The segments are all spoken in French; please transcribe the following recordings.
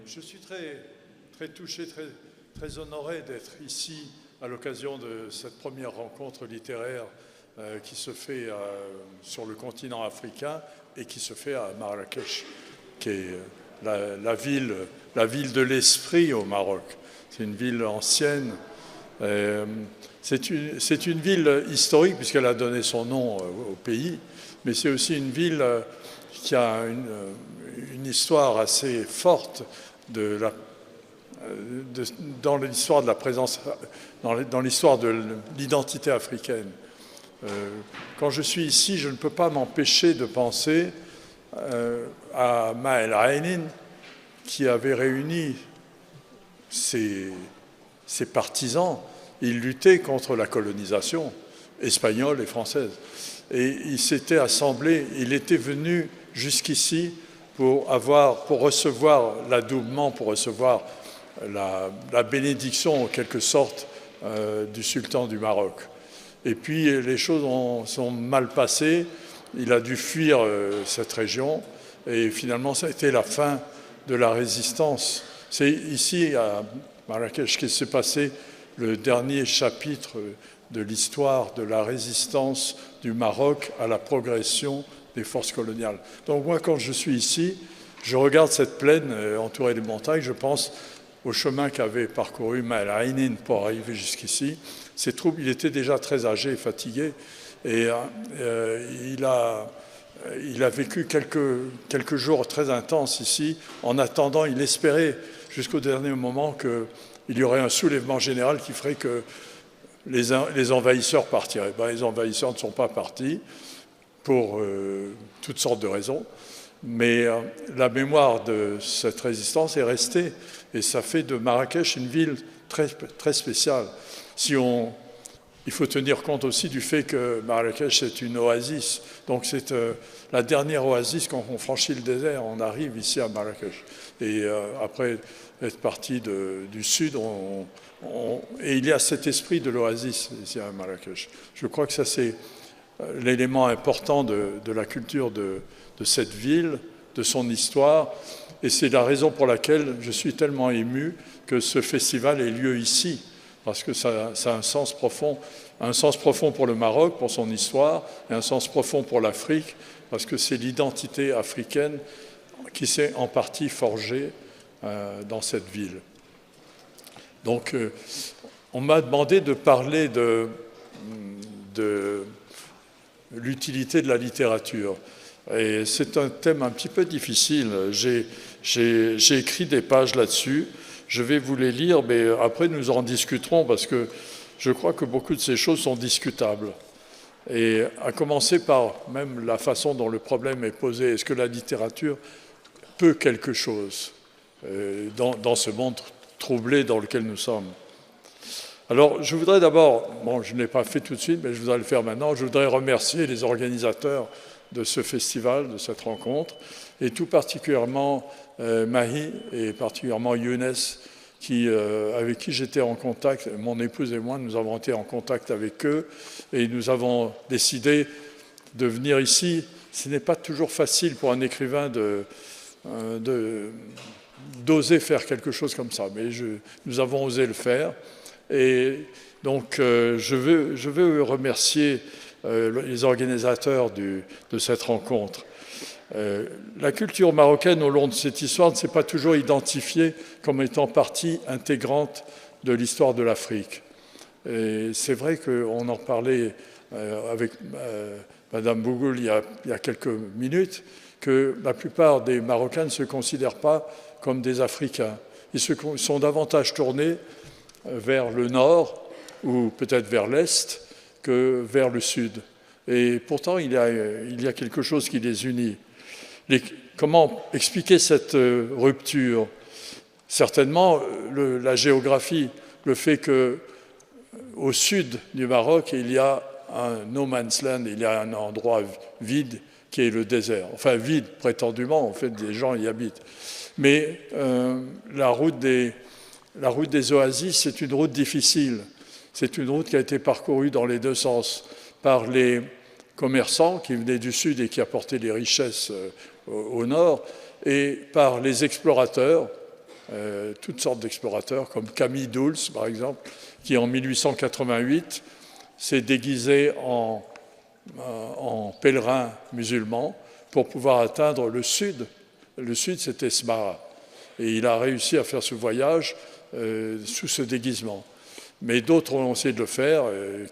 je suis très touché, très honoré d'être ici à l'occasion de cette première rencontre littéraire qui se fait sur le continent africain et qui se fait à Marrakech, qui est la ville de l'esprit au Maroc. C'est une ville ancienne. C'est une ville historique puisqu'elle a donné son nom au pays, mais c'est aussi une ville qui a une histoire assez forte dans l'histoire de la présence, dans l'histoire de l'identité africaine. Quand je suis ici, je ne peux pas m'empêcher de penser à Maher el-Aynin, qui avait réuni ses partisans. Il luttait contre la colonisation espagnole et française. Et il s'était assemblé, il était venu jusqu'ici pour recevoir l'adoubement, pour recevoir la bénédiction en quelque sorte du sultan du Maroc. Et puis les choses sont mal passées, il a dû fuir cette région et finalement ça a été la fin de la résistance. C'est ici à Marrakech qu'il s'est passé le dernier chapitre de l'histoire de la résistance du Maroc à la progression des forces coloniales. Donc moi, quand je suis ici, je regarde cette plaine entourée des montagnes, je pense au chemin qu'avait parcouru Maher el-Aynin pour arriver jusqu'ici. Ses troupes, il était déjà très âgé et fatigué, et il a vécu quelques jours très intenses ici. En attendant, il espérait jusqu'au dernier moment qu'il y aurait un soulèvement général qui ferait que les envahisseurs partiraient. Les envahisseurs ne sont pas partis pour toutes sortes de raisons, mais la mémoire de cette résistance est restée, et ça fait de Marrakech une ville très, très spéciale. Il faut tenir compte aussi du fait que Marrakech est une oasis, donc c'est la dernière oasis. Quand on franchit le désert, on arrive ici à Marrakech, et après être parti du sud, et il y a cet esprit de l'oasis ici à Marrakech. Je crois que ça c'est l'élément important de la culture de cette ville, de son histoire, et c'est la raison pour laquelle je suis tellement ému que ce festival ait lieu ici, parce que ça a un sens profond pour le Maroc, pour son histoire, et un sens profond pour l'Afrique, parce que c'est l'identité africaine qui s'est en partie forgée dans cette ville. Donc, on m'a demandé de parler de l'utilité de la littérature. Et c'est un thème un petit peu difficile. J'ai écrit des pages là-dessus. Je vais vous les lire, mais après nous en discuterons parce que je crois que beaucoup de ces choses sont discutables. Et à commencer par même la façon dont le problème est posé. Est-ce que la littérature peut quelque chose dans ce monde troublé dans lequel nous sommes? Alors, je voudrais d'abord, je ne l'ai pas fait tout de suite, mais je voudrais le faire maintenant, je voudrais remercier les organisateurs de ce festival, de cette rencontre, et tout particulièrement Mahi et particulièrement Younes, avec qui j'étais en contact, mon épouse et moi, nous avons été en contact avec eux, et nous avons décidé de venir ici. Ce n'est pas toujours facile pour un écrivain d'oser faire quelque chose comme ça, mais nous avons osé le faire. Et donc, je veux remercier les organisateurs de cette rencontre. La culture marocaine, au long de cette histoire, ne s'est pas toujours identifiée comme étant partie intégrante de l'histoire de l'Afrique. Et c'est vrai qu'on en parlait avec Madame Bougoul il y a quelques minutes, que la plupart des Marocains ne se considèrent pas comme des Africains. Ils sont davantage tournés vers le nord ou peut-être vers l'est que vers le sud. Et pourtant, il y a quelque chose qui les unit. Comment expliquer cette rupture? Certainement, la géographie, le fait qu'au sud du Maroc, il y a un no man's land, il y a un endroit vide qui est le désert. Enfin, vide, prétendument, en fait, des gens y habitent. Mais la route des oasis, c'est une route difficile. C'est une route qui a été parcourue dans les deux sens par les commerçants qui venaient du sud et qui apportaient les richesses au nord, et par les explorateurs toutes sortes d'explorateurs, comme Camille Dulles, par exemple, qui en 1888 s'est déguisé en pèlerin musulman pour pouvoir atteindre le sud. Le sud, c'était Smara. Et il a réussi à faire ce voyage sous ce déguisement. Mais d'autres ont essayé de le faire.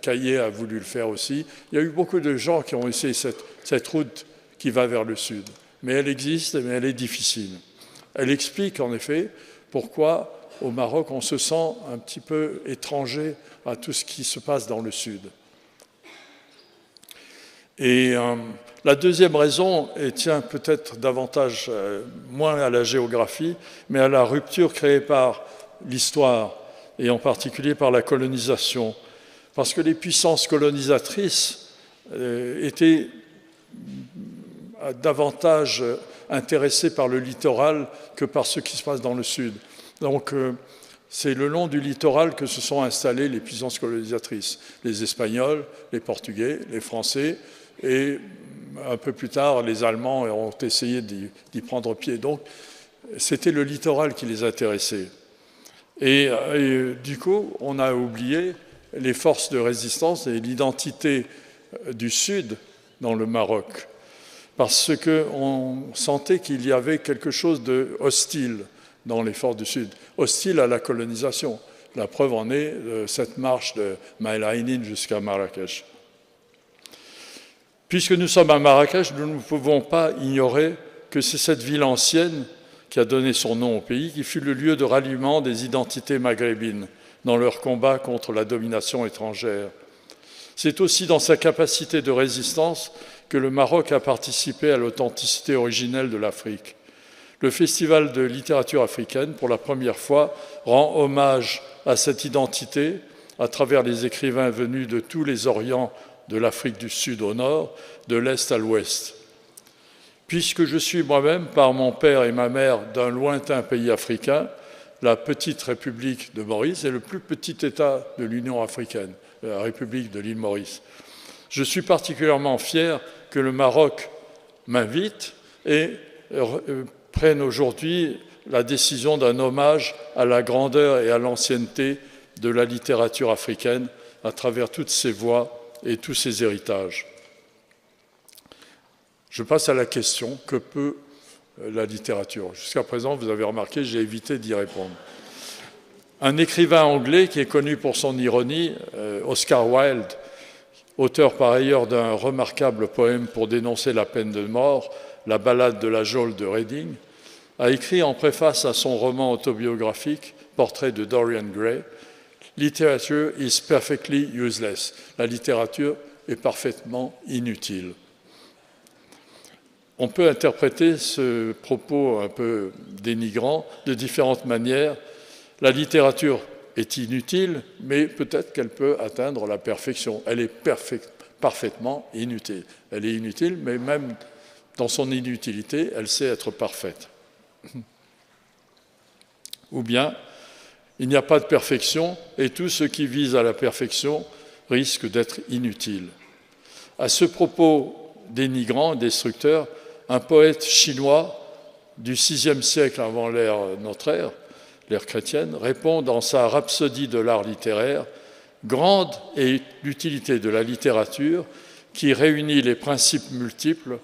Caillet a voulu le faire aussi. Il y a eu beaucoup de gens qui ont essayé cette route qui va vers le sud. Mais elle existe, mais elle est difficile. Elle explique en effet pourquoi au Maroc on se sent un petit peu étranger à tout ce qui se passe dans le sud. Et la deuxième raison tient peut-être davantage, moins à la géographie, mais à la rupture créée par l'histoire, et en particulier par la colonisation. Parce que les puissances colonisatrices étaient davantage intéressées par le littoral que par ce qui se passe dans le sud. Donc, c'est le long du littoral que se sont installées les puissances colonisatrices. Les Espagnols, les Portugais, les Français, et un peu plus tard, les Allemands ont essayé d'y prendre pied. Donc, c'était le littoral qui les intéressait. Et du coup, on a oublié les forces de résistance et l'identité du Sud dans le Maroc, parce qu'on sentait qu'il y avait quelque chose de hostile dans les forces du Sud, hostile à la colonisation. La preuve en est cette marche de Maïl Aïnin jusqu'à Marrakech. Puisque nous sommes à Marrakech, nous ne pouvons pas ignorer que c'est cette ville ancienne qui a donné son nom au pays, qui fut le lieu de ralliement des identités maghrébines dans leur combat contre la domination étrangère. C'est aussi dans sa capacité de résistance que le Maroc a participé à l'authenticité originelle de l'Afrique. Le Festival de littérature africaine, pour la première fois, rend hommage à cette identité à travers les écrivains venus de tous les Orients, de l'Afrique du Sud au nord, de l'Est à l'Ouest. Puisque je suis moi-même, par mon père et ma mère, d'un lointain pays africain, la petite République de Maurice est le plus petit État de l'Union africaine, la République de l'île Maurice. Je suis particulièrement fier que le Maroc m'invite et prenne aujourd'hui la décision d'un hommage à la grandeur et à l'ancienneté de la littérature africaine à travers toutes ses voix et tous ses héritages. Je passe à la question, que peut la littérature? Jusqu'à présent, vous avez remarqué, j'ai évité d'y répondre. Un écrivain anglais qui est connu pour son ironie, Oscar Wilde, auteur par ailleurs d'un remarquable poème pour dénoncer la peine de mort, La ballade de la geôle de Reading, a écrit en préface à son roman autobiographique, Portrait de Dorian Gray, « Literature is perfectly useless ». La littérature est parfaitement inutile. On peut interpréter ce propos un peu dénigrant de différentes manières. La littérature est inutile, mais peut-être qu'elle peut atteindre la perfection. Elle est parfaitement inutile. Elle est inutile, mais même dans son inutilité, elle sait être parfaite. Ou bien, il n'y a pas de perfection, et tout ce qui vise à la perfection risque d'être inutile. À ce propos dénigrant, destructeur, un poète chinois du VIe siècle avant notre ère, l'ère chrétienne, répond dans sa Rhapsodie de l'art littéraire « Grande est l'utilité de la littérature qui réunit les principes multiples,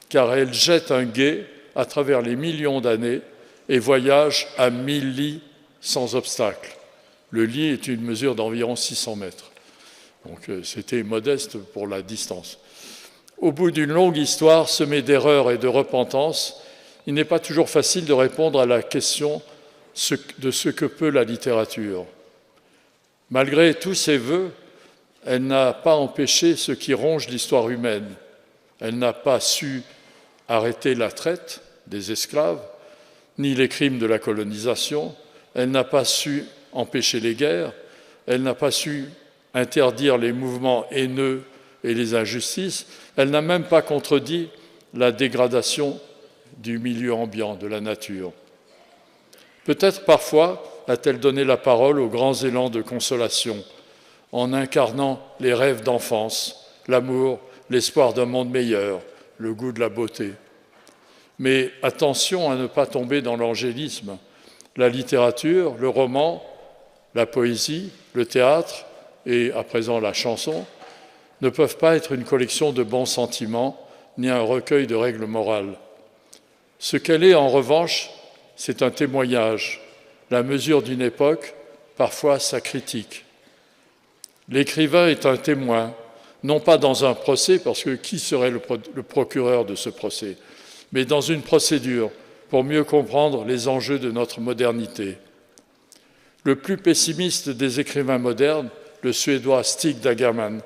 car elle jette un guet à travers les millions d'années et voyage à 1000 lits sans obstacle. Le lit est une mesure d'environ 600 mètres. » Donc c'était modeste pour la distance. Au bout d'une longue histoire semée d'erreurs et de repentance, il n'est pas toujours facile de répondre à la question de ce que peut la littérature. Malgré tous ses vœux, elle n'a pas empêché ce qui ronge l'histoire humaine. Elle n'a pas su arrêter la traite des esclaves, ni les crimes de la colonisation. Elle n'a pas su empêcher les guerres. Elle n'a pas su interdire les mouvements haineux et les injustices. Elle n'a même pas contredit la dégradation du milieu ambiant, de la nature. Peut-être parfois a-t-elle donné la parole aux grands élans de consolation, en incarnant les rêves d'enfance, l'amour, l'espoir d'un monde meilleur, le goût de la beauté. Mais attention à ne pas tomber dans l'angélisme. la littérature, le roman, la poésie, le théâtre et à présent la chanson ne peuvent pas être une collection de bons sentiments ni un recueil de règles morales. Ce qu'elle est en revanche, c'est un témoignage, la mesure d'une époque, parfois sa critique. L'écrivain est un témoin, non pas dans un procès, parce que qui serait le procureur de ce procès, mais dans une procédure pour mieux comprendre les enjeux de notre modernité. Le plus pessimiste des écrivains modernes, le Suédois Stig Dagerman,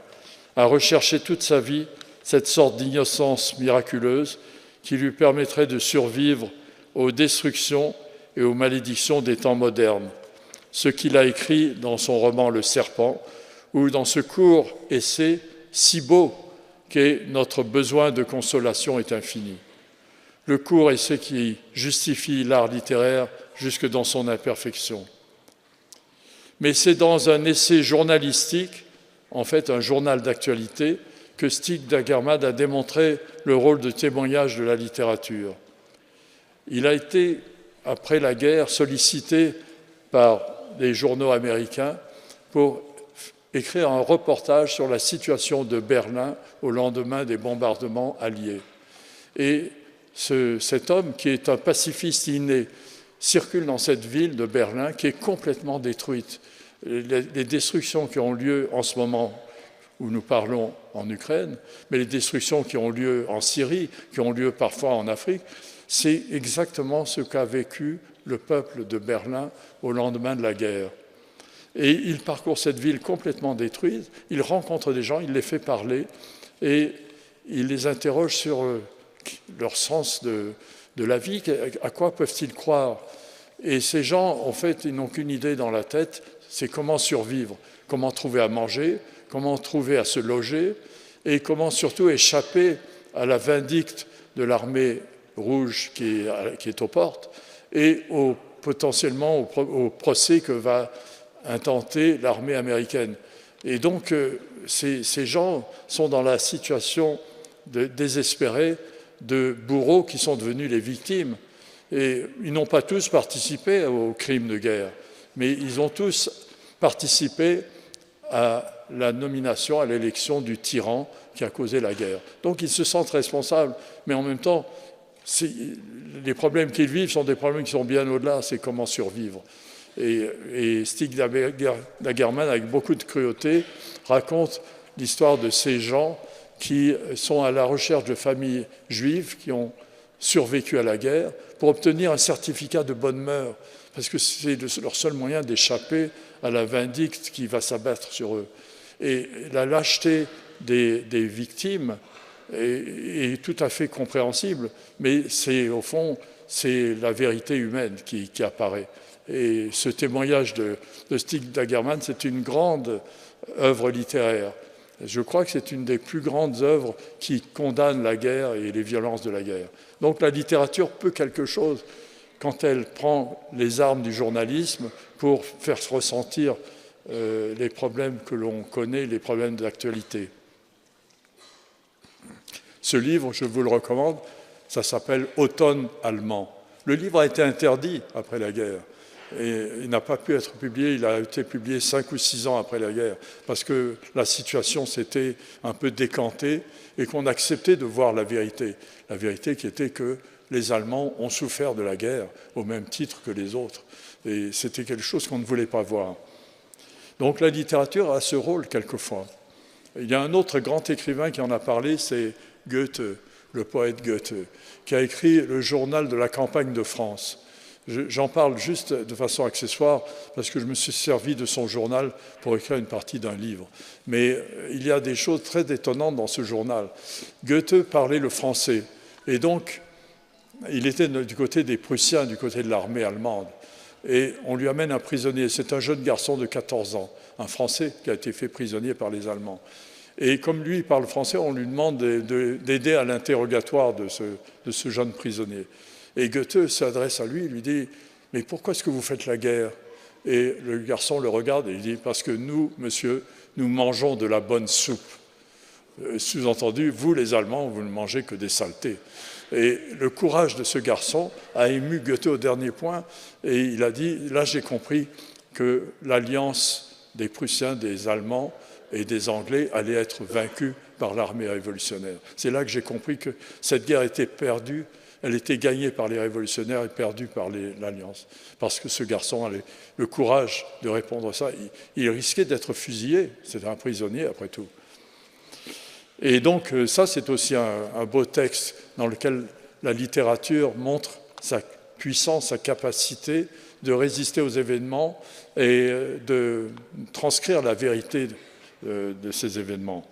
a recherché toute sa vie cette sorte d'innocence miraculeuse qui lui permettrait de survivre aux destructions et aux malédictions des temps modernes, ce qu'il a écrit dans son roman Le Serpent, ou dans ce court essai si beau qu'est notre besoin de consolation est infini. Le court essai qui justifie l'art littéraire jusque dans son imperfection. Mais c'est dans un essai journalistique, en fait un journal d'actualité, que Stig Dagerman a démontré le rôle de témoignage de la littérature. Il a été, après la guerre, sollicité par les journaux américains pour écrire un reportage sur la situation de Berlin au lendemain des bombardements alliés. Et cet homme, qui est un pacifiste inné, circule dans cette ville de Berlin qui est complètement détruite. Les destructions qui ont lieu en ce moment où nous parlons en Ukraine, mais les destructions qui ont lieu en Syrie, qui ont lieu parfois en Afrique, c'est exactement ce qu'a vécu le peuple de Berlin au lendemain de la guerre. Et il parcourt cette ville complètement détruite, il rencontre des gens, il les fait parler et il les interroge sur leur sens de la vie, à quoi peuvent-ils croire. Et ces gens, en fait, ils n'ont qu'une idée dans la tête, c'est comment survivre, comment trouver à manger, comment trouver à se loger et comment surtout échapper à la vindicte de l'armée rouge qui est aux portes et potentiellement au procès que va intenter l'armée américaine. Et donc, ces gens sont dans la situation désespérée de bourreaux qui sont devenus les victimes. Et ils n'ont pas tous participé aux crimes de guerre, mais ils ont tous participé à la nomination, à l'élection du tyran qui a causé la guerre. Donc ils se sentent responsables, mais en même temps, les problèmes qu'ils vivent sont des problèmes qui sont bien au-delà, c'est comment survivre. Et Stig Dagerman, avec beaucoup de cruauté, raconte l'histoire de ces gens qui sont à la recherche de familles juives qui ont survécu à la guerre pour obtenir un certificat de bonne mœur, parce que c'est leur seul moyen d'échapper à la vindicte qui va s'abattre sur eux. Et la lâcheté des victimes est tout à fait compréhensible, mais au fond, c'est la vérité humaine qui apparaît. Et ce témoignage de Stig Dagerman, c'est une grande œuvre littéraire. Je crois que c'est une des plus grandes œuvres qui condamne la guerre et les violences de la guerre. Donc la littérature peut quelque chose quand elle prend les armes du journalisme pour faire ressentir les problèmes que l'on connaît, les problèmes d'actualité. Ce livre, je vous le recommande, ça s'appelle « Automne allemand ». Le livre a été interdit après la guerre. Et il n'a pas pu être publié, il a été publié 5 ou 6 ans après la guerre, parce que la situation s'était un peu décantée et qu'on acceptait de voir la vérité qui était que les Allemands ont souffert de la guerre au même titre que les autres. Et c'était quelque chose qu'on ne voulait pas voir. Donc la littérature a ce rôle quelquefois. Il y a un autre grand écrivain qui en a parlé, c'est Goethe, le poète Goethe, qui a écrit le journal de la campagne de France. J'en parle juste de façon accessoire parce que je me suis servi de son journal pour écrire une partie d'un livre. Mais il y a des choses très étonnantes dans ce journal. Goethe parlait le français et donc il était du côté des Prussiens, du côté de l'armée allemande. Et on lui amène un prisonnier. C'est un jeune garçon de 14 ans, un Français qui a été fait prisonnier par les Allemands. Et comme lui, il parle français, on lui demande d'aider à l'interrogatoire de ce jeune prisonnier. Et Goethe s'adresse à lui, il lui dit « Mais pourquoi est-ce que vous faites la guerre ?» Et le garçon le regarde et il dit « Parce que nous, monsieur, nous mangeons de la bonne soupe. » Sous-entendu, vous les Allemands, vous ne mangez que des saletés. Et le courage de ce garçon a ému Goethe au dernier point, et il a dit, là j'ai compris que l'alliance des Prussiens, des Allemands et des Anglais allait être vaincue par l'armée révolutionnaire. C'est là que j'ai compris que cette guerre était perdue, elle était gagnée par les révolutionnaires et perdue par l'Alliance. Parce que ce garçon avait le courage de répondre à ça. Il risquait d'être fusillé, c'était un prisonnier après tout. Et donc ça, c'est aussi un beau texte dans lequel la littérature montre sa puissance, sa capacité de résister aux événements et de transcrire la vérité de ces événements.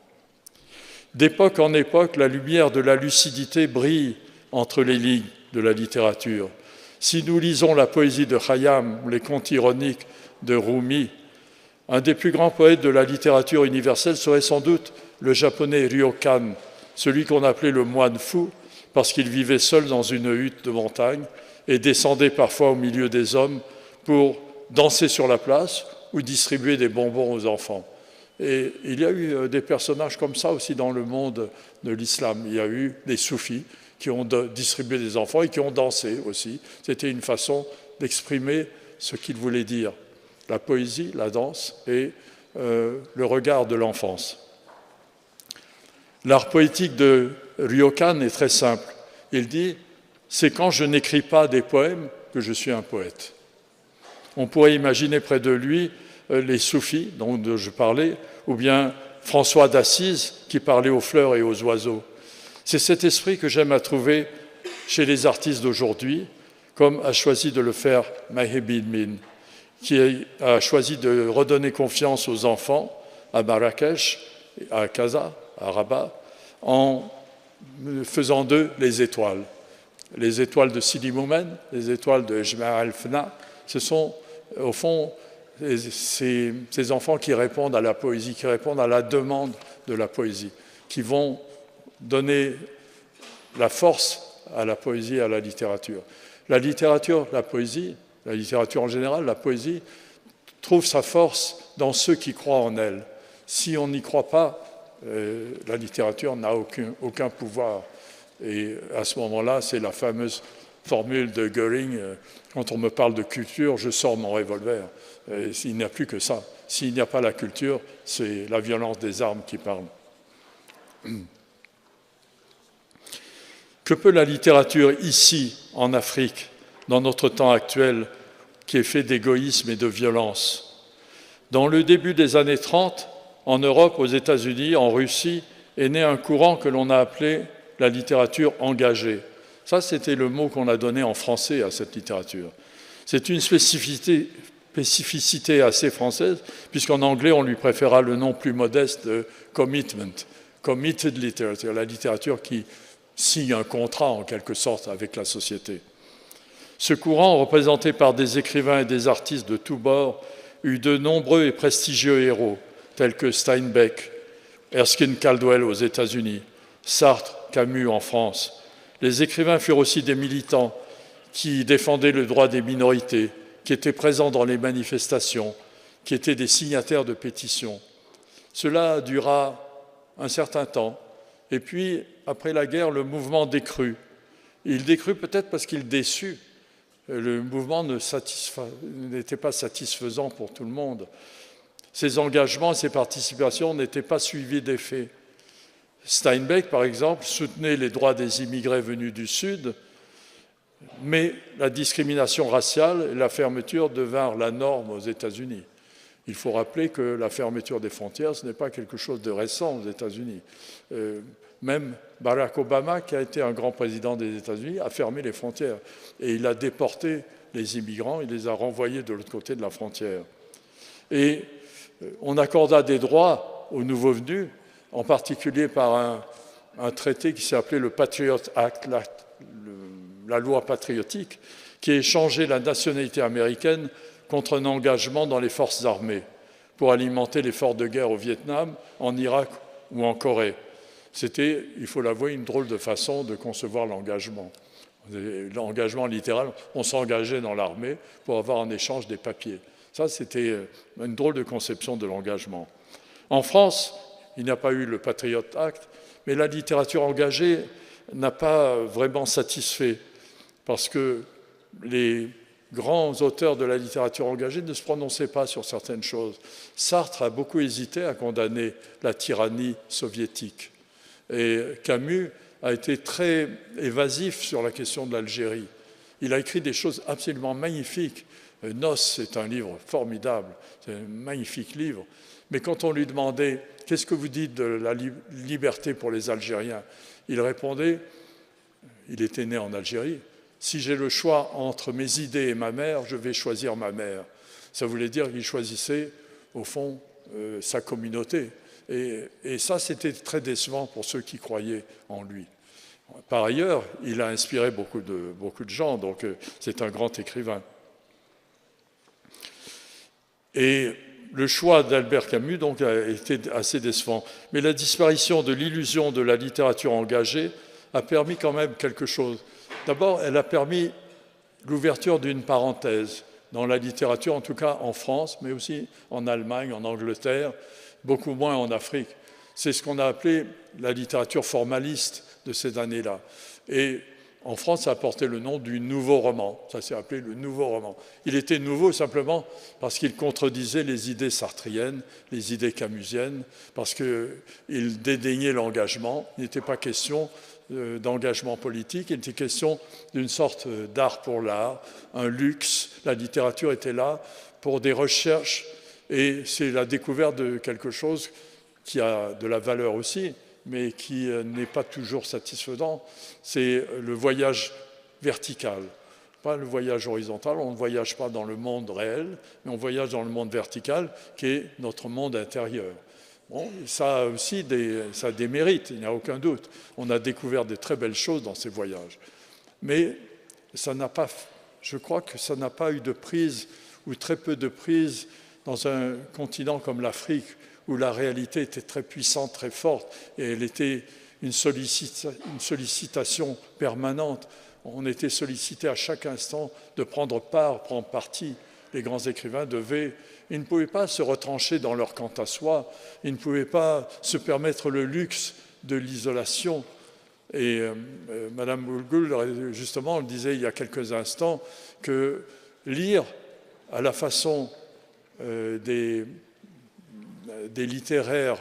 D'époque en époque, la lumière de la lucidité brille entre les lignes de la littérature. Si nous lisons la poésie de Khayyam ou les contes ironiques de Rumi, un des plus grands poètes de la littérature universelle serait sans doute le japonais Ryokan, celui qu'on appelait le moine fou, parce qu'il vivait seul dans une hutte de montagne et descendait parfois au milieu des hommes pour danser sur la place ou distribuer des bonbons aux enfants. Et il y a eu des personnages comme ça aussi dans le monde de l'islam. Il y a eu des soufis qui ont distribué des enfants et qui ont dansé aussi. C'était une façon d'exprimer ce qu'ils voulaient dire. La poésie, la danse et le regard de l'enfance. L'art poétique de Ryokan est très simple. Il dit « c'est quand je n'écris pas des poèmes que je suis un poète ». On pourrait imaginer près de lui les soufis dont je parlais, ou bien François d'Assise qui parlait aux fleurs et aux oiseaux. C'est cet esprit que j'aime à trouver chez les artistes d'aujourd'hui, comme a choisi de le faire Mahe Bilmin, qui a choisi de redonner confiance aux enfants à Marrakech, à Casa, à Rabat, en faisant d'eux les étoiles. Les étoiles de Sidi Moumen, les étoiles de Ejma al-Fna, ce sont au fond ces enfants qui répondent à la poésie, qui répondent à la demande de la poésie, qui vont donner la force à la poésie et à la littérature. La littérature, la poésie, la littérature en général, la poésie, trouve sa force dans ceux qui croient en elle. Si on n'y croit pas, la littérature n'a aucun pouvoir. Et à ce moment-là, c'est la fameuse formule de Göring, quand on me parle de culture, je sors mon revolver. Il n'y a plus que ça. S'il n'y a pas la culture, c'est la violence des armes qui parle. Que peut la littérature ici, en Afrique, dans notre temps actuel, qui est fait d'égoïsme et de violence? Dans le début des années 30, en Europe, aux États-Unis, en Russie, est né un courant que l'on a appelé la littérature engagée. Ça, c'était le mot qu'on a donné en français à cette littérature. C'est une spécificité assez française, puisqu'en anglais, on lui préféra le nom plus modeste de commitment, committed literature, la littérature qui signe un contrat en quelque sorte avec la société. Ce courant, représenté par des écrivains et des artistes de tous bords, eut de nombreux et prestigieux héros, tels que Steinbeck, Erskine Caldwell aux États-Unis, Sartre, Camus en France. Les écrivains furent aussi des militants qui défendaient le droit des minorités, qui étaient présents dans les manifestations, qui étaient des signataires de pétitions. Cela dura un certain temps. Et puis, après la guerre, le mouvement décrut. Il décrut peut-être parce qu'il déçut. Le mouvement n'était pas satisfaisant pour tout le monde. Ses engagements, ses participations n'étaient pas suivis d'effet. Steinbeck, par exemple, soutenait les droits des immigrés venus du Sud, mais la discrimination raciale et la fermeture devinrent la norme aux États-Unis. Il faut rappeler que la fermeture des frontières, ce n'est pas quelque chose de récent aux États-Unis. Même Barack Obama, qui a été un grand président des États-Unis, a fermé les frontières. Et il a déporté les immigrants, il les a renvoyés de l'autre côté de la frontière. Et on accorda des droits aux nouveaux venus, en particulier par un traité qui s'est appelé le Patriot Act, la loi patriotique, qui échangeait la nationalité américaine contre un engagement dans les forces armées pour alimenter l'effort de guerre au Vietnam, en Irak ou en Corée. C'était, il faut l'avouer, une drôle de façon de concevoir l'engagement. L'engagement littéral, on s'engageait dans l'armée pour avoir en échange des papiers. Ça, c'était une drôle de conception de l'engagement. En France, il n'y a pas eu le Patriot Act, mais la littérature engagée n'a pas vraiment satisfait, parce que les grands auteurs de la littérature engagée ne se prononçaient pas sur certaines choses. Sartre a beaucoup hésité à condamner la tyrannie soviétique. Et Camus a été très évasif sur la question de l'Algérie. Il a écrit des choses absolument magnifiques. Noce, c'est un livre formidable, c'est un magnifique livre. Mais quand on lui demandait « Qu'est-ce que vous dites de la liberté pour les Algériens ?» il répondait, il était né en Algérie, « Si j'ai le choix entre mes idées et ma mère, je vais choisir ma mère. » Ça voulait dire qu'il choisissait, au fond, sa communauté. Et ça, c'était très décevant pour ceux qui croyaient en lui. Par ailleurs, il a inspiré beaucoup de gens, donc c'est un grand écrivain. Et le choix d'Albert Camus donc, a été assez décevant. Mais la disparition de l'illusion de la littérature engagée a permis quand même quelque chose. D'abord, elle a permis l'ouverture d'une parenthèse dans la littérature, en tout cas en France, mais aussi en Allemagne, en Angleterre, beaucoup moins en Afrique. C'est ce qu'on a appelé la littérature formaliste de ces années-là. Et en France, ça a porté le nom du nouveau roman. Ça s'est appelé le nouveau roman. Il était nouveau simplement parce qu'il contredisait les idées sartriennes, les idées camusiennes, parce qu'il dédaignait l'engagement. Il n'était pas question d'engagement politique, il était question d'une sorte d'art pour l'art, un luxe. La littérature était là pour des recherches et c'est la découverte de quelque chose qui a de la valeur aussi, mais qui n'est pas toujours satisfaisant, c'est le voyage vertical, pas le voyage horizontal. On ne voyage pas dans le monde réel, mais on voyage dans le monde vertical, qui est notre monde intérieur. Bon, ça aussi ça a des mérites, il n'y a aucun doute. On a découvert de très belles choses dans ces voyages. Mais je crois que ça n'a pas eu de prise, ou très peu de prise, dans un continent comme l'Afrique, où la réalité était très puissante, très forte, et elle était une sollicitation permanente. On était sollicité à chaque instant de prendre parti. Les grands écrivains ils ne pouvaient pas se retrancher dans leur quant à soi, ils ne pouvaient pas se permettre le luxe de l'isolation. Et Madame Boulgoul, justement, le disait il y a quelques instants, que lire à la façon des littéraires,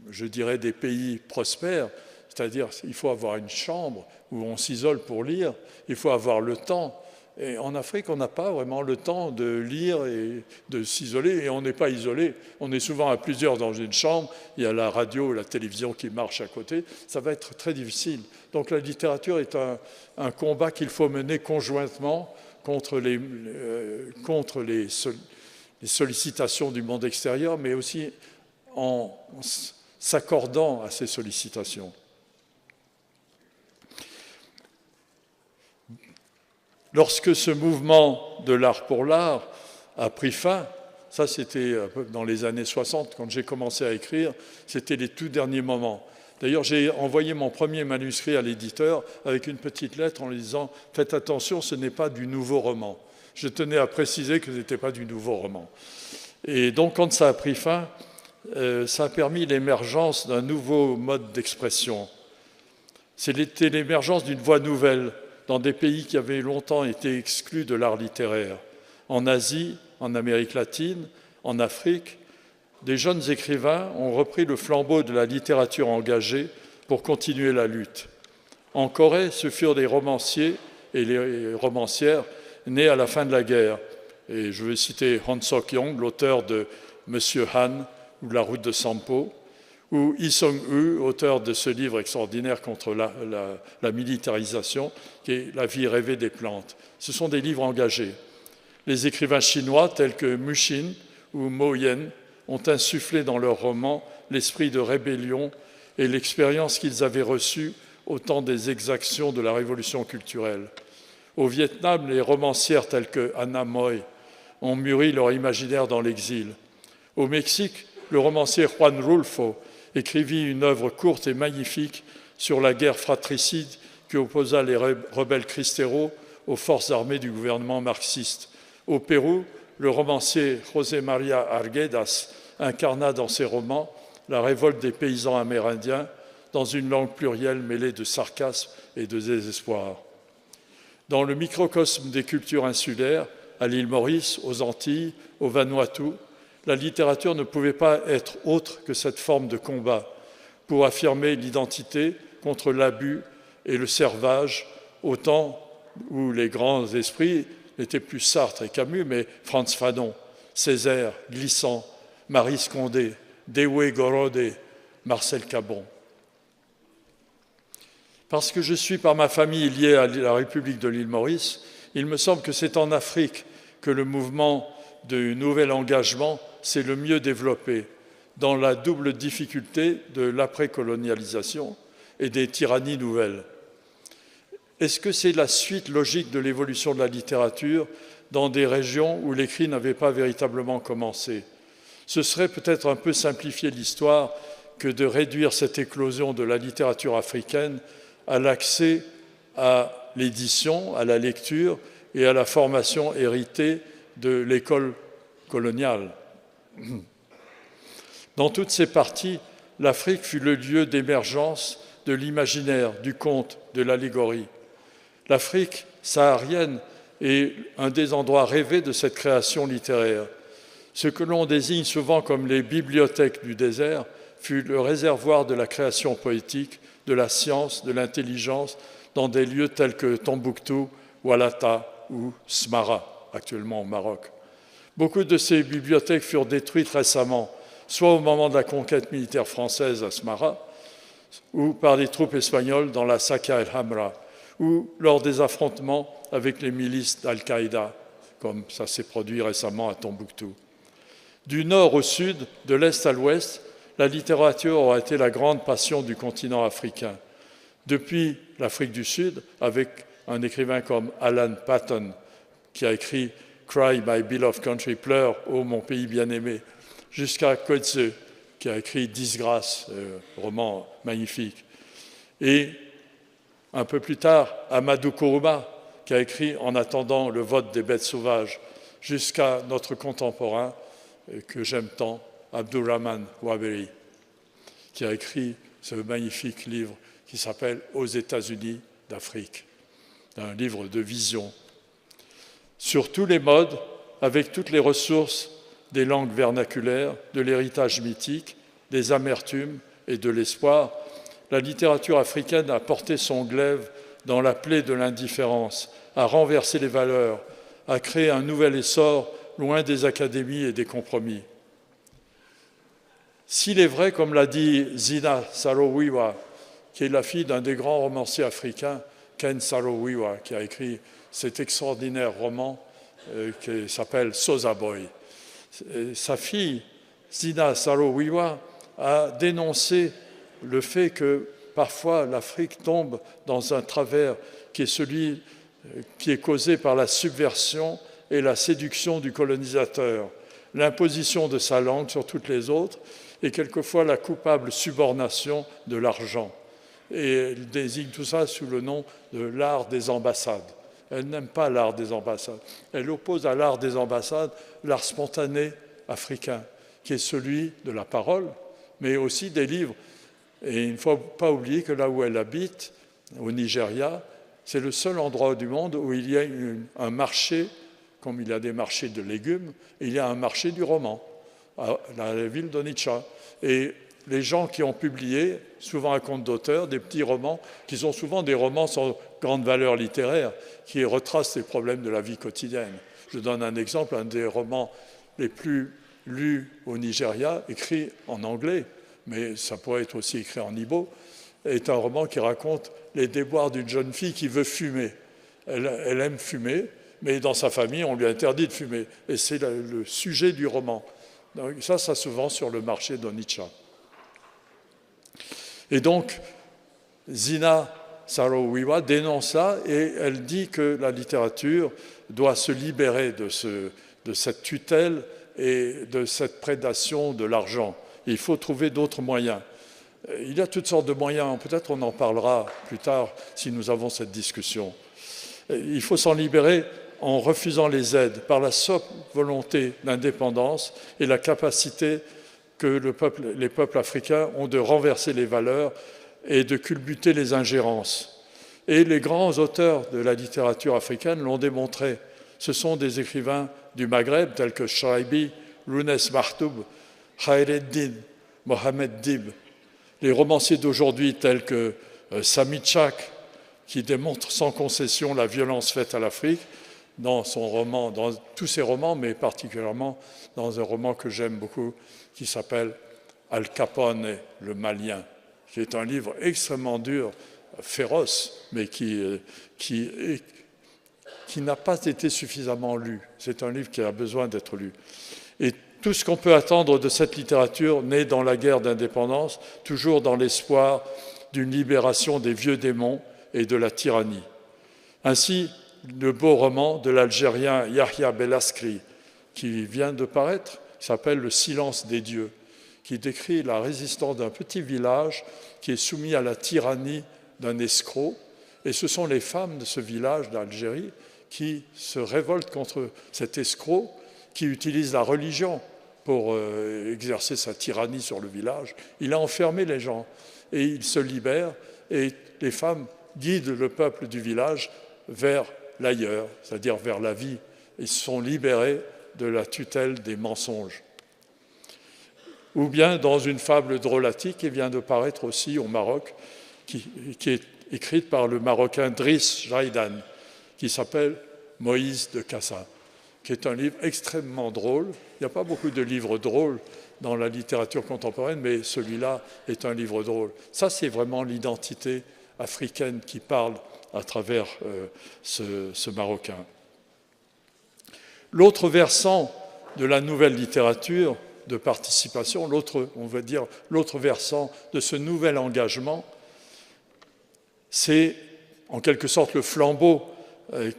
je dirais des pays prospères, c'est-à-dire il faut avoir une chambre où on s'isole pour lire, il faut avoir le temps. Et en Afrique, on n'a pas vraiment le temps de lire et de s'isoler, et on n'est pas isolé. On est souvent à plusieurs dans une chambre, il y a la radio, la télévision qui marche à côté, ça va être très difficile. Donc la littérature est un combat qu'il faut mener conjointement contre les sollicitations du monde extérieur, mais aussi en s'accordant à ces sollicitations. Lorsque ce mouvement de l'art pour l'art a pris fin, ça c'était dans les années 60, quand j'ai commencé à écrire, c'était les tout derniers moments. D'ailleurs, j'ai envoyé mon premier manuscrit à l'éditeur avec une petite lettre en lui disant « Faites attention, ce n'est pas du nouveau roman ». Je tenais à préciser que ce n'était pas du nouveau roman. Et donc, quand ça a pris fin, ça a permis l'émergence d'un nouveau mode d'expression. C'était l'émergence d'une voie nouvelle dans des pays qui avaient longtemps été exclus de l'art littéraire. En Asie, en Amérique latine, en Afrique, des jeunes écrivains ont repris le flambeau de la littérature engagée pour continuer la lutte. En Corée, ce furent des romanciers et les romancières nés à la fin de la guerre. Et je vais citer Han Sok-yong, l'auteur de Monsieur Han ou La route de Sampo, ou Lee Sung-woo, auteur de ce livre extraordinaire contre la militarisation, qui est La vie rêvée des plantes. Ce sont des livres engagés. Les écrivains chinois tels que Muxin ou Mo Yen ont insufflé dans leurs romans l'esprit de rébellion et l'expérience qu'ils avaient reçue au temps des exactions de la révolution culturelle. Au Vietnam, les romancières telles que Anna Moy ont mûri leur imaginaire dans l'exil. Au Mexique, le romancier Juan Rulfo écrivit une œuvre courte et magnifique sur la guerre fratricide qui opposa les rebelles cristeros aux forces armées du gouvernement marxiste. Au Pérou, le romancier José María Arguedas incarna dans ses romans la révolte des paysans amérindiens dans une langue plurielle mêlée de sarcasme et de désespoir. Dans le microcosme des cultures insulaires, à l'île Maurice, aux Antilles, au Vanuatu, la littérature ne pouvait pas être autre que cette forme de combat pour affirmer l'identité contre l'abus et le servage, au temps où les grands esprits n'étaient plus Sartre et Camus, mais Frantz Fanon, Césaire, Glissant, Marie Scondé, Dewey Gorodé, Marcel Cabon. Parce que je suis par ma famille lié à la République de l'île Maurice, il me semble que c'est en Afrique que le mouvement de nouvel engagement s'est le mieux développé, dans la double difficulté de l'après-colonialisation et des tyrannies nouvelles. Est-ce que c'est la suite logique de l'évolution de la littérature dans des régions où l'écrit n'avait pas véritablement commencé? Ce serait peut-être un peu simplifier l'histoire que de réduire cette éclosion de la littérature africaine à l'accès à l'édition, à la lecture et à la formation héritée de l'école coloniale. Dans toutes ces parties, l'Afrique fut le lieu d'émergence de l'imaginaire, du conte, de l'allégorie. L'Afrique saharienne est un des endroits rêvés de cette création littéraire. Ce que l'on désigne souvent comme les bibliothèques du désert fut le réservoir de la création poétique, de la science, de l'intelligence, dans des lieux tels que Tombouctou, Oualata ou Smara, actuellement au Maroc. Beaucoup de ces bibliothèques furent détruites récemment, soit au moment de la conquête militaire française à Smara, ou par les troupes espagnoles dans la Saka el-Hamra, ou lors des affrontements avec les milices d'Al-Qaïda, comme ça s'est produit récemment à Tombouctou. Du nord au sud, de l'est à l'ouest, la littérature aura été la grande passion du continent africain. Depuis l'Afrique du Sud, avec un écrivain comme Alan Paton, qui a écrit « Cry, my beloved country », « Pleure, ô mon pays bien-aimé », jusqu'à Coetzee, qui a écrit « Disgrâce », roman magnifique. Et un peu plus tard, Amadou Kourouma, qui a écrit « En attendant le vote des bêtes sauvages », jusqu'à notre contemporain, que j'aime tant, Abdurrahman Waberi, qui a écrit ce magnifique livre qui s'appelle « Aux États-Unis d'Afrique », un livre de vision. Sur tous les modes, avec toutes les ressources des langues vernaculaires, de l'héritage mythique, des amertumes et de l'espoir, la littérature africaine a porté son glaive dans la plaie de l'indifférence, a renversé les valeurs, a créé un nouvel essor loin des académies et des compromis. S'il est vrai, comme l'a dit Zina Saro-Wiwa, qui est la fille d'un des grands romanciers africains, Ken Saro-Wiwa, qui a écrit cet extraordinaire roman qui s'appelle Sosa Boy. Sa fille, Zina Saro-Wiwa, a dénoncé le fait que parfois l'Afrique tombe dans un travers qui est celui qui est causé par la subversion et la séduction du colonisateur, l'imposition de sa langue sur toutes les autres et quelquefois la coupable subornation de l'argent. Et elle désigne tout ça sous le nom de l'art des ambassades. Elle n'aime pas l'art des ambassades. Elle oppose à l'art des ambassades l'art spontané africain, qui est celui de la parole, mais aussi des livres. Et il ne faut pas oublier que là où elle habite, au Nigeria, c'est le seul endroit du monde où il y a un marché, comme il y a des marchés de légumes, il y a un marché du roman, à la ville d'Onitsha. Et les gens qui ont publié, souvent à compte d'auteur, des petits romans, qui sont souvent des romans sans grande valeur littéraire, qui retracent les problèmes de la vie quotidienne. Je donne un exemple, un des romans les plus lus au Nigeria, écrit en anglais, mais ça pourrait être aussi écrit en Igbo, est un roman qui raconte les déboires d'une jeune fille qui veut fumer. Elle aime fumer, mais dans sa famille, on lui a interdit de fumer. Et c'est le sujet du roman. Donc ça se vend sur le marché d'Onitsha. Et donc, Zina Saro-Wiwa dénonce ça et elle dit que la littérature doit se libérer de cette tutelle et de cette prédation de l'argent. Il faut trouver d'autres moyens. Il y a toutes sortes de moyens, peut-être on en parlera plus tard si nous avons cette discussion. Il faut s'en libérer en refusant les aides par la seule volonté d'indépendance et la capacité que les peuples africains ont de renverser les valeurs et de culbuter les ingérences. Et les grands auteurs de la littérature africaine l'ont démontré. Ce sont des écrivains du Maghreb tels que Shraibi, Lounès Martoub, Khaireddin, Mohamed Dib, les romanciers d'aujourd'hui tels que Sami Tchak, qui démontre sans concession la violence faite à l'Afrique dans son roman, dans tous ses romans, mais particulièrement dans un roman que j'aime beaucoup qui s'appelle Al Capone, le Malien, qui est un livre extrêmement dur, féroce, mais qui n'a pas été suffisamment lu. C'est un livre qui a besoin d'être lu. Et tout ce qu'on peut attendre de cette littérature naît dans la guerre d'indépendance, toujours dans l'espoir d'une libération des vieux démons et de la tyrannie. Ainsi, le beau roman de l'Algérien Yahya Bellaskri, qui vient de paraître, s'appelle « Le silence des dieux », qui décrit la résistance d'un petit village qui est soumis à la tyrannie d'un escroc. Et ce sont les femmes de ce village d'Algérie qui se révoltent contre cet escroc, qui utilise la religion pour exercer sa tyrannie sur le village. Il a enfermé les gens et il se libère, et les femmes guident le peuple du village vers l'ailleurs, c'est-à-dire vers la vie. Ils sont libérés de la tutelle des mensonges. Ou bien dans une fable drôlatique qui vient de paraître aussi au Maroc, qui est écrite par le Marocain Driss Jaidan, qui s'appelle « Moïse de Cassa », qui est un livre extrêmement drôle. Il n'y a pas beaucoup de livres drôles dans la littérature contemporaine, mais celui-là est un livre drôle. Ça, c'est vraiment l'identité africaine qui parle à travers ce Marocain. L'autre versant de la nouvelle littérature de participation, l'autre versant de ce nouvel engagement, c'est en quelque sorte le flambeau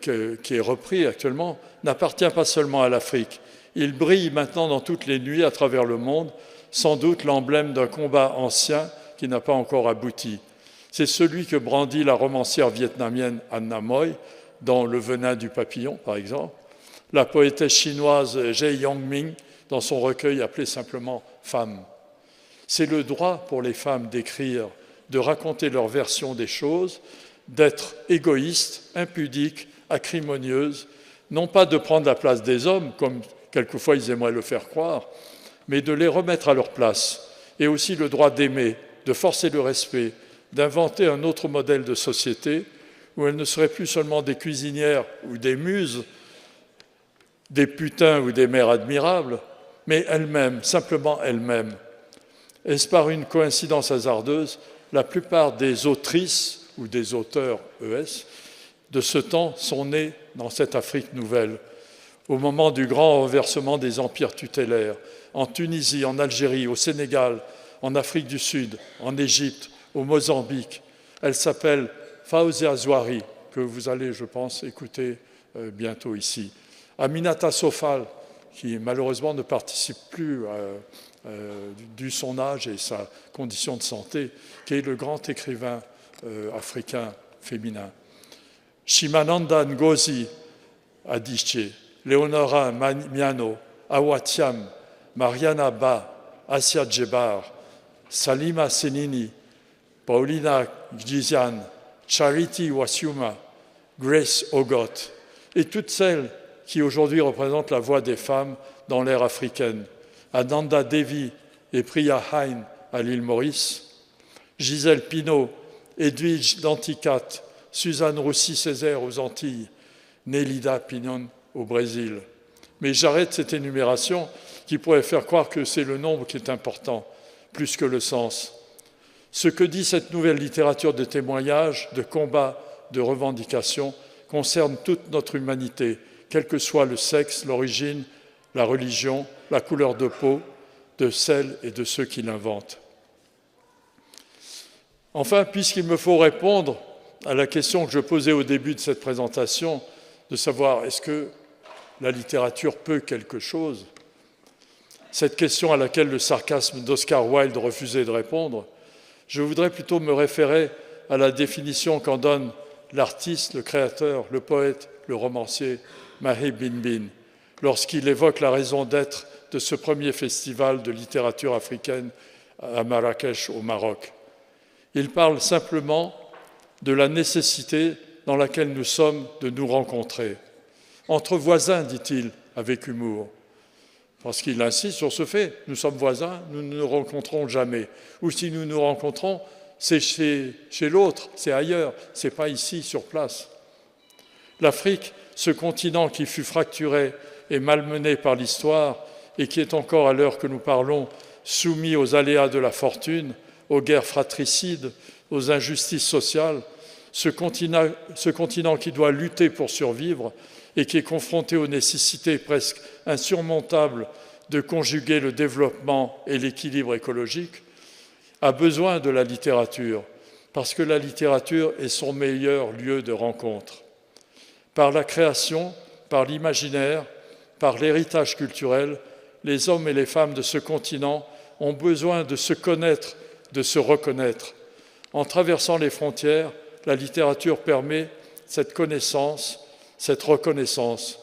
qui est repris actuellement, n'appartient pas seulement à l'Afrique. Il brille maintenant dans toutes les nuits à travers le monde, sans doute l'emblème d'un combat ancien qui n'a pas encore abouti. C'est celui que brandit la romancière vietnamienne Anna Moy dans Le venin du papillon, par exemple, la poétesse chinoise Zhe Yongming dans son recueil appelé simplement « Femmes ». C'est le droit pour les femmes d'écrire, de raconter leur version des choses, d'être égoïstes, impudiques, acrimonieuses, non pas de prendre la place des hommes, comme quelquefois ils aimeraient le faire croire, mais de les remettre à leur place, et aussi le droit d'aimer, de forcer le respect, d'inventer un autre modèle de société où elles ne seraient plus seulement des cuisinières ou des muses, des putains ou des mères admirables, mais elles-mêmes, simplement elles-mêmes. Est-ce par une coïncidence hasardeuse, la plupart des autrices ou des auteurs ES de ce temps sont nés dans cette Afrique nouvelle, au moment du grand renversement des empires tutélaires, en Tunisie, en Algérie, au Sénégal, en Afrique du Sud, en Égypte, au Mozambique. Elle s'appelle Fawzia Zouari, que vous allez, je pense, écouter bientôt ici. Aminata Sofal, qui malheureusement ne participe plus dû son âge et sa condition de santé, qui est le grand écrivain africain féminin. Shimananda Ngozi Adichie, Leonora Miano, Awa Thiam, Mariana Ba, Asia Djebar, Salima Senini, Paulina Gjizian, Charity Wasiuma, Grace Ogot, et toutes celles qui aujourd'hui représentent la voix des femmes dans l'ère africaine. Ananda Devi et Priya Hain à l'île Maurice, Gisèle Pinault, Edwige Danticat, Suzanne Roussy-Césaire aux Antilles, Nélida Pignon au Brésil. Mais j'arrête cette énumération qui pourrait faire croire que c'est le nombre qui est important, plus que le sens. Ce que dit cette nouvelle littérature de témoignage, de combat, de revendication, concerne toute notre humanité, quel que soit le sexe, l'origine, la religion, la couleur de peau de celles et de ceux qui l'inventent. Enfin, puisqu'il me faut répondre à la question que je posais au début de cette présentation, de savoir est-ce que la littérature peut quelque chose, cette question à laquelle le sarcasme d'Oscar Wilde refusait de répondre, je voudrais plutôt me référer à la définition qu'en donne l'artiste, le créateur, le poète, le romancier Mahi Bin, lorsqu'il évoque la raison d'être de ce premier festival de littérature africaine à Marrakech, au Maroc. Il parle simplement de la nécessité dans laquelle nous sommes de nous rencontrer. Entre voisins, dit-il avec humour, parce qu'il insiste sur ce fait. Nous sommes voisins, nous ne nous rencontrons jamais. Ou si nous nous rencontrons, c'est chez l'autre, c'est ailleurs, c'est pas ici, sur place. L'Afrique, ce continent qui fut fracturé et malmené par l'histoire et qui est encore, à l'heure que nous parlons, soumis aux aléas de la fortune, aux guerres fratricides, aux injustices sociales, ce continent qui doit lutter pour survivre et qui est confronté aux nécessités presque insurmontables de conjuguer le développement et l'équilibre écologique, a besoin de la littérature, parce que la littérature est son meilleur lieu de rencontre. Par la création, par l'imaginaire, par l'héritage culturel, les hommes et les femmes de ce continent ont besoin de se connaître, de se reconnaître. En traversant les frontières, la littérature permet cette connaissance, cette reconnaissance.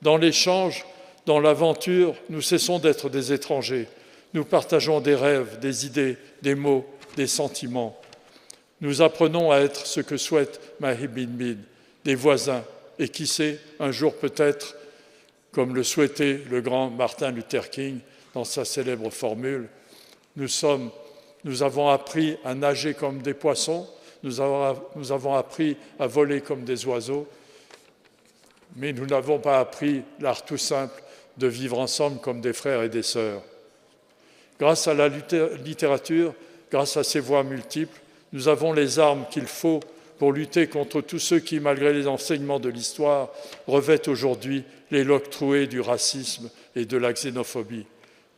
Dans l'échange, dans l'aventure, nous cessons d'être des étrangers. Nous partageons des rêves, des idées, des mots, des sentiments. Nous apprenons à être ce que souhaite Mahi Bin, des voisins, et qui sait, un jour peut-être, comme le souhaitait le grand Martin Luther King dans sa célèbre formule, nous avons appris à nager comme des poissons, nous avons appris à voler comme des oiseaux, mais nous n'avons pas appris l'art tout simple de vivre ensemble comme des frères et des sœurs. Grâce à la littérature, grâce à ses voies multiples, nous avons les armes qu'il faut pour lutter contre tous ceux qui, malgré les enseignements de l'histoire, revêtent aujourd'hui les loques trouées du racisme et de la xénophobie.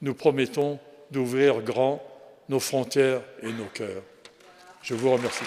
Nous promettons d'ouvrir grand nos frontières et nos cœurs. Je vous remercie.